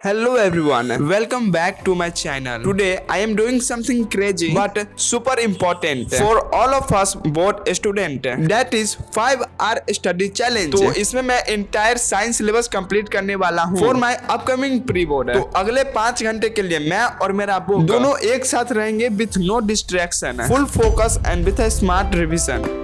Hello everyone, welcome back to my channel. Today I am doing something crazy but super important for all of us both student. That is 5-hour study challenge. तो इसमें मैं entire science syllabus complete करने वाला हूँ for my upcoming pre-board. तो अगले 5 घंटे के लिए मैं और मेरा बुक दोनों एक साथ रहेंगे with no distraction, full focus and with a smart revision.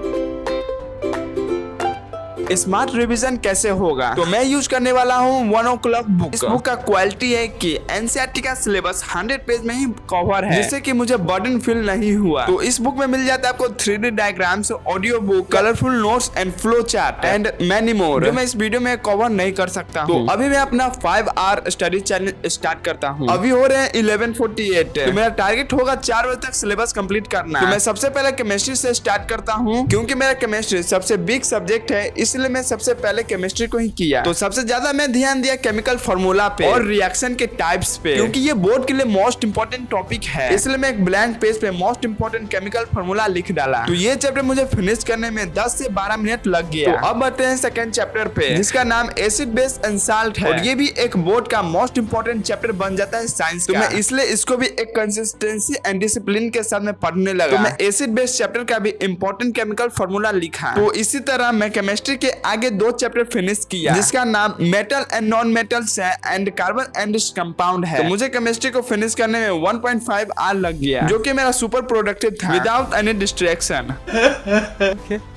Smart revision कैसे होगा? तो मैं यूज करने वाला हूँ 1 o'clock बुक। इस बुक का क्वालिटी है कि एनसीईआरटी का सिलेबस 100 पेज में ही कवर है, जिससे कि मुझे बर्डन फील नहीं हुआ। तो इस बुक में मिल जाता है आपको 3D diagrams, audio book, colourful notes and flow chart and many more, जो मैं इस वीडियो में कवर नहीं कर सकता हूँ। तो अभी मैं अपना 5-hour स्टडी चैलेंज स्टार्ट करता हूँ। अभी हो रहे हैं 11:48। तो मेरा टारगेट होगा 4 बजे तक सिलेबस कंप्लीट करना। तो मैं सबसे पहले केमिस्ट्री से स्टार्ट करता हूँ, क्योंकि मेरा केमिस्ट्री सबसे बिग सब्जेक्ट है, इसलिए मैं सबसे पहले केमिस्ट्री को ही किया। तो सबसे ज्यादा मैं ध्यान दिया केमिकल फार्मूला पे और रिएक्शन के टाइप्स पे, क्योंकि ये बोर्ड के लिए मोस्ट इंपोर्टेंट टॉपिक है। इसलिए मैं एक ब्लैंक पेज पे मोस्ट इंपोर्टेंट केमिकल फार्मूला लिख डाला। तो ये चैप्टर मुझे फिनिश करने में 10 से 12 मिनट लग गया। तो अब बढ़ते हैं सेकंड चैप्टर पे, जिसका नाम एसिड बेस एंड साल्ट है, और ये भी एक बोर्ड का मोस्ट इंपोर्टेंट चैप्टर बन जाता है साइंस का। तो मैं इसलिए इसको भी एक कंसिस्टेंसी एंड डिसिप्लिन के साथ में पढ़ने लगा। तो मैं एसिड बेस चैप्टर का भी इंपोर्टेंट केमिकल फार्मूला लिखा। तो इसी तरह मैं केमिस्ट्री के आगे 2 चैप्टर फिनिश किया, जिसका नाम मेटल एंड नॉन मेटल्स है एंड कार्बन एंड कंपाउंड है। तो मुझे केमिस्ट्री को फिनिश करने में 1.5 आवर लग गया, जो कि मेरा सुपर प्रोडक्टिव था without any distraction.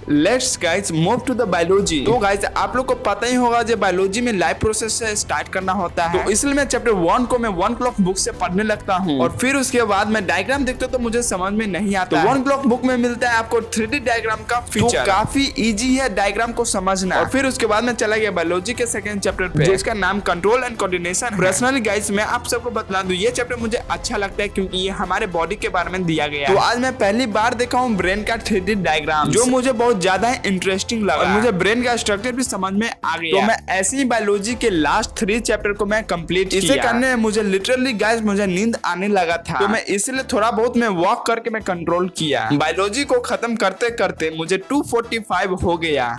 Let's guys move to the biology. तो गाइस आप लोग को पता ही होगा जो बायोलॉजी में लाइफ प्रोसेस से स्टार्ट करना होता है। तो इसलिए मैं चैप्टर 1 को मैं 1 o'clock बुक से पढ़ने लगता हूँ, और फिर उसके बाद मैं डायग्राम देखता हूँ तो मुझे समझ में नहीं आता। तो 1 o'clock बुक में मिलता है आपको 3D डायग्राम का फीचर। तो काफी इजी है डायग्राम को समझना। और फिर उसके बाद मैं चला गया बायोलॉजी के सेकंड चैप्टर पे, जिसका नाम control and coordination. Personally guys मैं आप सबको बता दूं, ये चैप्टर मुझे अच्छा लगता है क्योंकि ये हमारे बॉडी के बारे में दिया गया है। तो आज मैं पहली बार देखा हूँ ब्रेन का 3D डायग्राम, जो मुझे बहुत ज्यादा इंटरेस्टिंग लगा, और मुझे ब्रेन का स्ट्रक्चर भी समझ में आ गया। तो मैं ऐसी ही बायोलॉजी के लास्ट 3 चैप्टर को मैं कंप्लीट किया। इसे करने में मुझे लिटरली गाइस मुझे नींद आने लगा था। तो मैं इसलिए थोड़ा बहुत मैं वॉक करके मैं कंट्रोल किया। बायोलॉजी को खत्म करते करते मुझे 2:45 हो गया।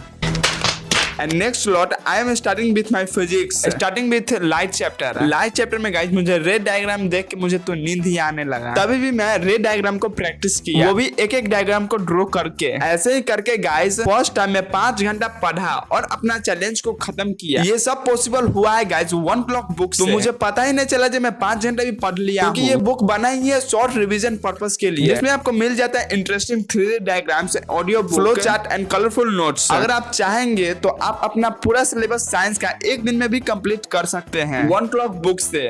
And next slot, I am starting with my physics, starting with light chapter. Light chapter में guys मुझे red diagram देख के मुझे तो नींद ही आने लगा। तभी भी मैं red diagram को प्रैक्टिस किया, वो भी एक डायग्राम को ड्रॉ करके। ऐसे ही करके गाइस फर्स्ट टाइम में 5 घंटा पढ़ा और अपना चैलेंज को खत्म किया। ये सब पॉसिबल हुआ है गाइस 1 o'clock बुक से। तो मुझे पता ही नहीं चला जब मैं 5 घंटे भी पढ़ लिया, क्योंकि ये बुक बना ही है शॉर्ट रिविजन पर्पस के लिए। इसमें आपको मिल जाता है interesting 3D diagrams, audio book, flow chart and colourful notes. अगर आप चाहेंगे तो आप अपना पूरा सिलेबस साइंस का एक दिन में भी कंप्लीट कर सकते हैं 1 o'clock बुक से।